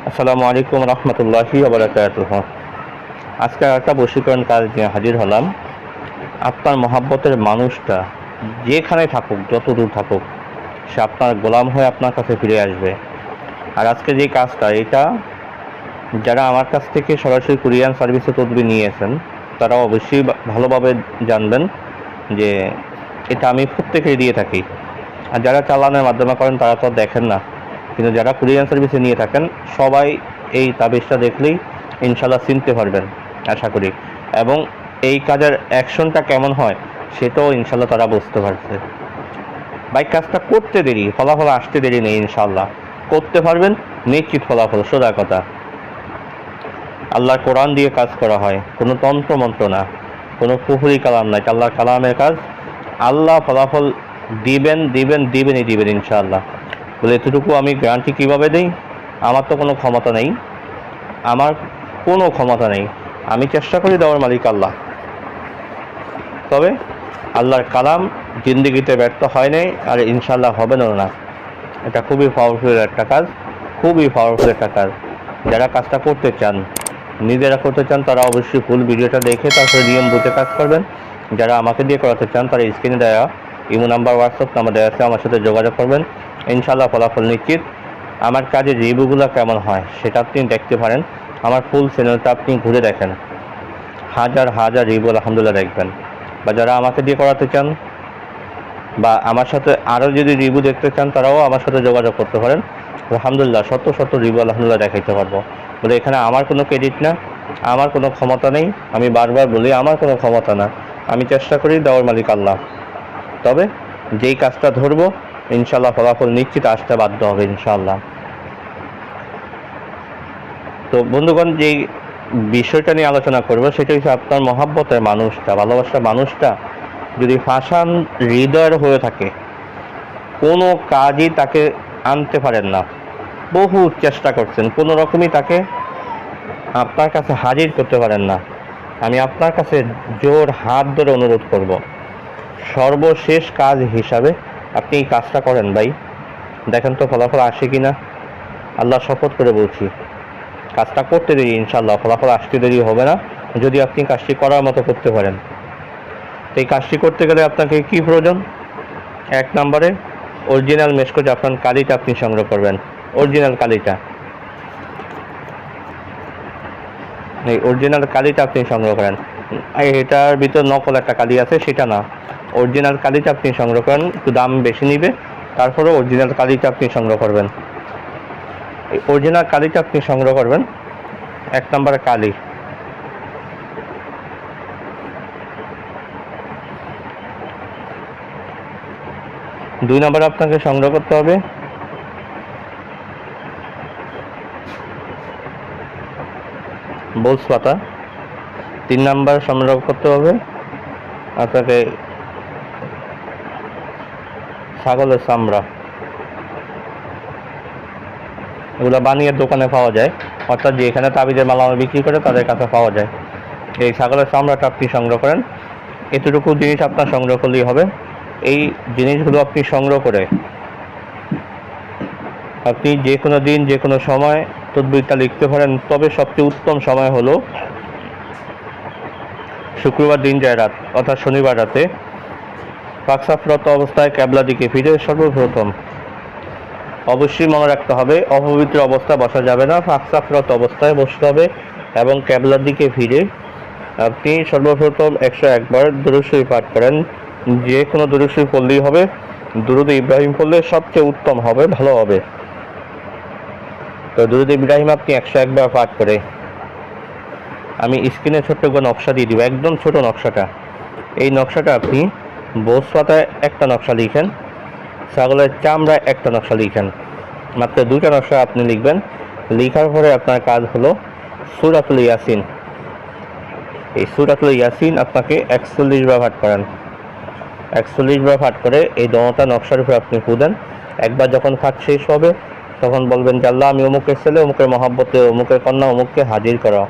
আসসালামু আলাইকুম রহমতুল্লাহি ওয়া বারাকাতুহু। আজকে একটা বশীকরণ কাজ নিয়ে হাজির হলাম। আপনার মহাব্বতের মানুষটা যেখানে থাকুক, যত দূর থাকুক, সে আপনার গোলাম হয়ে আপনার কাছে ফিরে আসবে। আর আজকে যে কাজটা, এটা যারা আমার কাছ থেকে সরাসরি কুরিয়ার সার্ভিসে তদবির নিয়েছেন তারা অবশ্যই ভালোভাবে জানবেন যে এটা আমি প্রত্যেকেই দিয়ে থাকি। আর যারা চালানের মাধ্যমে করেন তারা তো দেখেন না, কিন্তু যারা কুরিয়ার সার্ভিসে নিয়ে থাকেন সবাই এই তাবিজটা দেখলেই ইনশাল্লাহ চিনতে পারবেন আশা করি, এবং এই কাজের অ্যাকশনটা কেমন হয় সেটাও ইনশাল্লাহ তারা বুঝতে পারছে। ভাই, কাজটা করতে দেরি, ফলাফল আসতে দেরি নেই, ইনশাল্লাহ করতে পারবেন, নিশ্চিত ফলাফল। সোজা কথা, আল্লাহর কোরআন দিয়ে কাজ করা হয়, কোনো তন্ত্র মন্ত্র না, কোনো কুফরি কালাম নাই, আল্লাহর কালামের কাজ। আল্লাহ ফলাফল দিবেনই দিবেন ইনশাআল্লাহ। বলে এতটুকু আমি গ্যারান্টি কীভাবে দিই? আমার তো কোনো ক্ষমতা নেই, আমি চেষ্টা করি, দেওয়ার মালিক আল্লাহ। তবে আল্লাহর কালাম জিন্দেগিতে ব্যর্থ হয় নাই, আর ইনশাআল্লাহ হবে না। এটা খুবই পাওয়ারফুল একটা কাজ। যারা কাজটা করতে চান, নিজেরা করতে চান, তারা অবশ্যই ফুল ভিডিওটা দেখে তারপরে নিয়ম বুঝে কাজ করবেন। যারা আমাকে দিয়ে করাতে চান তারা স্ক্রিনে দেওয়া ইমো নাম্বার, হোয়াটসঅ্যাপ নাম্বার দেওয়া আছে, আমার সাথে যোগাযোগ করবেন, ইনশাআল্লাহ ফলাফল নিশ্চিত। আমার কাজের রিভিউগুলো কেমন হয় সেটা আপনি দেখতে পারেন। আমার ফুল চ্যানেলটা আপনি ঘুরে দেখেন, হাজার রিভিউ আলহামদুলিল্লাহ দেখবেন। বা যারা আমাকে দিয়ে করাতে চান বা আমার সাথে আরও যদি রিভিউ দেখতে চান তারাও আমার সাথে যোগাযোগ করতে পারেন। আলহামদুলিল্লাহ শত রিভিউ আলহামদুলিল্লাহ দেখাইতে পারবো। বলে এখানে আমার কোনো ক্রেডিট না, আমার কোনো ক্ষমতা নেই। আমি বারবার বলি আমার কোনো ক্ষমতা না, আমি চেষ্টা করি, দেওয়ার মালিক আল্লাহ। তবে যেই কাজটা ধরবো ইনশাআল্লাহ ফলাফল নিশ্চিত আসতে বাধ্য হবে ইনশাআল্লাহ। তো বন্ধুগণ, যেই বিষয়টা নিয়ে আলোচনা করবো সেটা হচ্ছে আপনার মহাব্বতের মানুষটা, ভালোবাসার মানুষটা যদি ফাঁসান হৃদয়ের হয়ে থাকে, কোনো কাজই তাকে আনতে পারেন না, বহু চেষ্টা করছেন, কোনো রকমই তাকে আপনার কাছে হাজির করতে পারেন না, আমি আপনার কাছে জোর হাত ধরে অনুরোধ করব, সর্বশেষ কাজ হিসাবে আপনি এই কাজটা করেন ভাই। দেখেন তো ফলাফল আসে কি না। আল্লাহ শপথ করে বলছি, কাজটা করতে দেরি, ইনশাআল্লাহ ফলাফল আসতে দেরি হবে না যদি আপনি কাজটি করার মতো করতে পারেন। তো এই কাজটি করতে গেলে আপনাকে কি প্রয়োজন? 1 নম্বরে অরিজিনাল মেশকো জাফরান কালিটা আপনি সংগ্রহ করবেন। অরিজিনাল কালিটা, এই অরিজিনাল কালিটা আপনি সংগ্রহ করেন। এটার ভিতর নকল একটা কালি আছে সেটা না, অরিজিনাল কালিটা আপনি সংগ্রহ করেন। একটু দাম বেশি নিবে, তারপরে অরিজিনাল কালিটা আপনি সংগ্রহ করবেন। এই অরিজিনাল কালিটা আপনি সংগ্রহ করবেন। 1 নম্বরে কালি। 2 নম্বরে আপনাকে সংগ্রহ করতে হবে বোলস পাতা। 3 নম্বর সংগ্রহ করতে হবে আপনাকে ছাগলের চামড়া। এগুলো বানিয়ে দোকানে পাওয়া যায়, অর্থাৎ যেখানে তাবিজের মালামাল বিক্রি করে তাদের কাছে পাওয়া যায়। এই ছাগলের চামড়াটা আপনি সংগ্রহ করেন। এতটুকু জিনিস আপনার সংগ্রহ করলেই হবে। এই জিনিসগুলো আপনি সংগ্রহ করে আপনি যে কোনো দিন যে কোনো সময় তদবিরটা লিখতে পারেন। তবে সবচেয়ে উত্তম সময় হলো শুক্রবার দিন যায় রাত, অর্থাৎ শনিবার রাতে পাকসাফরত অবস্থায় ক্যাবলা দিকে ফিরে সর্বপ্রথম অবশ্যই মনে রাখতে হবে অপবিত্র অবস্থায় বসা যাবে না, পাকসাফরত অবস্থায় বসতে হবে এবং ক্যাবলার দিকে ফিরে আপনি সর্বপ্রথম 101 বার দুরূদ শরীফ পাঠ করেন। যে কোনো দুরূদ শরীফ পড়লেই হবে, দুরূদ ইব্রাহিম পড়লে সবচেয়ে উত্তম হবে, ভালো হবে। তো দুরূদ ইব্রাহিম আপনি 101 বার পাঠ করে আমি স্ক্রিনে ছোট্ট করে নকশা দিয়ে দিব, একদম ছোট নকশাটা। এই নকশাটা আপনি বোস পাতায় একটা নকশা লিখেন, ছাগলের চামড়ায় একটা নকশা লিখেন, মাত্র 2টা নকশা আপনি লিখবেন। লেখার পরে আপনার কাজ হলো সূরাতুল ইয়াসিন। এই সূরাতুল ইয়াসিন আপনাকে 41 বার পাঠ করেন। 41 বার পাঠ করে এই দোনোটা নকশার উপরে আপনি ফু দেন। একবার যখন পাঠ শেষ হবে তখন বলবেন যে আল্লাহ, আমি অমুকের ছেলে, অমুকের মহাব্বতে, অমুকের কন্যা, অমুককে হাজির করা।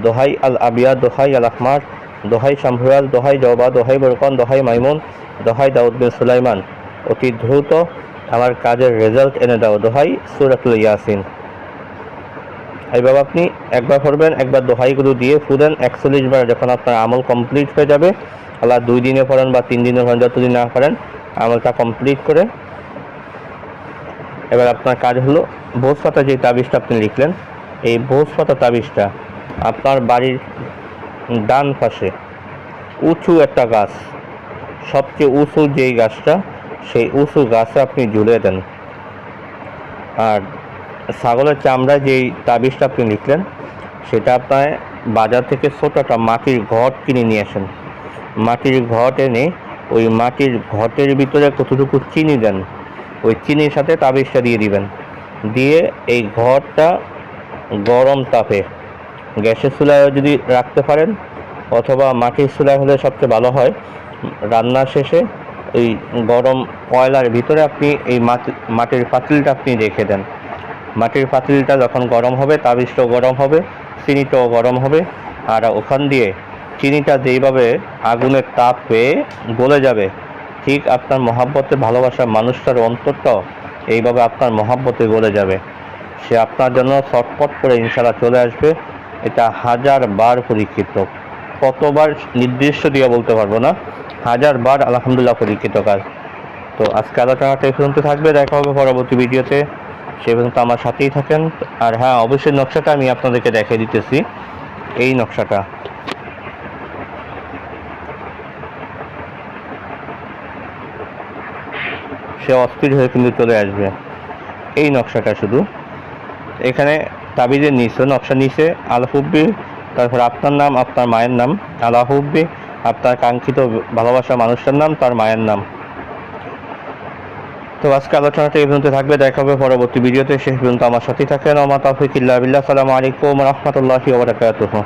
দোহাই আল আবিয়া, দোহাই আল আহমার, দোহাই শামহুয়াল, দোহাই জওবা, দোহাই বরকন, দোহাই মাইমুন, দোহাই দাউদ বিন সুলাইমান, অতি দ্রুত আমার কাজের রেজাল্ট এনে দাও দোহাই সূরাতুল ইয়াসিন। এইভাবে আপনি একবার পড়বেন, একবার দোহাইগুলো দিয়ে ফুদেন 41 বার। যখন আপনার আমল কমপ্লিট হয়ে যাবে, আল্লাহ 2 দিনে পড়েন বা 3 দিনে পড়েন, যতদিন না পারেন আমলটা কমপ্লিট করে এবার আপনার কাজ হলো ভোজ পাতা যে তাবিজটা আপনি লিখলেন, এই ভোজ পাতা তাবিজটা আপনার বাড়ির ডান পাশে উঁচু একটা গাছ, সবচেয়ে উঁচু যেই গাছটা, সেই উঁচু গাছে আপনি ঝুলিয়ে দেন। আর ছাগলের চামড়ায় যেই তাবিজটা আপনি লিখলেন, সেটা আপনার বাজার থেকে ছোট একটা মাটির ঘট কিনে নিয়ে আসেন। মাটির ঘট এনে ওই মাটির ঘটের ভিতরে কতটুকু চিনি দেন, ওই চিনির সাথে তাবিজটা দিয়ে দিবেন। দিয়ে এই ঘরটা গরম তাপে গ্যাসের চুলায় যদি রাখতে পারেন, অথবা মাটির চুলায় হলে সবচেয়ে ভালো হয়। রান্নার শেষে এই গরম কয়লার ভিতরে আপনি এই মাটির পাতিলটা আপনি রেখে দেন। মাটির পাতিলটা যখন গরম হবে, তাবিজটাও গরম হবে, চিনিটাও গরম হবে। আর ওখান দিয়ে চিনিটা যেইভাবে আগুনের তাপ পেয়ে গলে যাবে, ঠিক আপনার মহাব্বতে ভালোবাসার মানুষটার অন্তরটাও এইভাবে আপনার মহাব্বতে গলে যাবে। সে আপনার জন্য ছটফট করে ইনশাআল্লাহ চলে আসবে। এটা 1000 বার পরীক্ষিত। কতবার নির্দিষ্ট দিয়ে বলতে পারবো না, 1000 বার আলহামদুলিল্লাহ পরীক্ষিত কাজ। তো আজকে আলোচনাটা এই পর্যন্ত থাকবে, দেখা হবে পরবর্তী ভিডিওতে। সে পর্যন্ত আমার সাথেই থাকেন। আর হ্যাঁ, অবশ্যই নকশাটা আমি আপনাদেরকে দেখিয়ে দিতেছি। এই নকশাটা সে অস্থির হয়ে কিন্তু চলে আসবে। এই নকশাটা শুধু এখানে তাবিজের নিচে, নকশা নিচে আলাহুব্বি, তারপর আপনার নাম, আপনার মায়ের নাম, আলাহুব্বি, আপনার কাঙ্ক্ষিত ভালোবাসা মানুষটার নাম, তার মায়ের নাম। তো আজকে আলোচনাটা এই পর্যন্ত থাকবে, দেখা হবে পরবর্তী ভিডিওতে। শেষ পর্যন্ত আমার সাথেই থাকেন। ওয়া মা তাওফীক ইল্লা বিল্লাহ। আসসালামু আলাইকুম ওয়া রাহমাতুল্লাহি ওয়া বারাকাতুহু।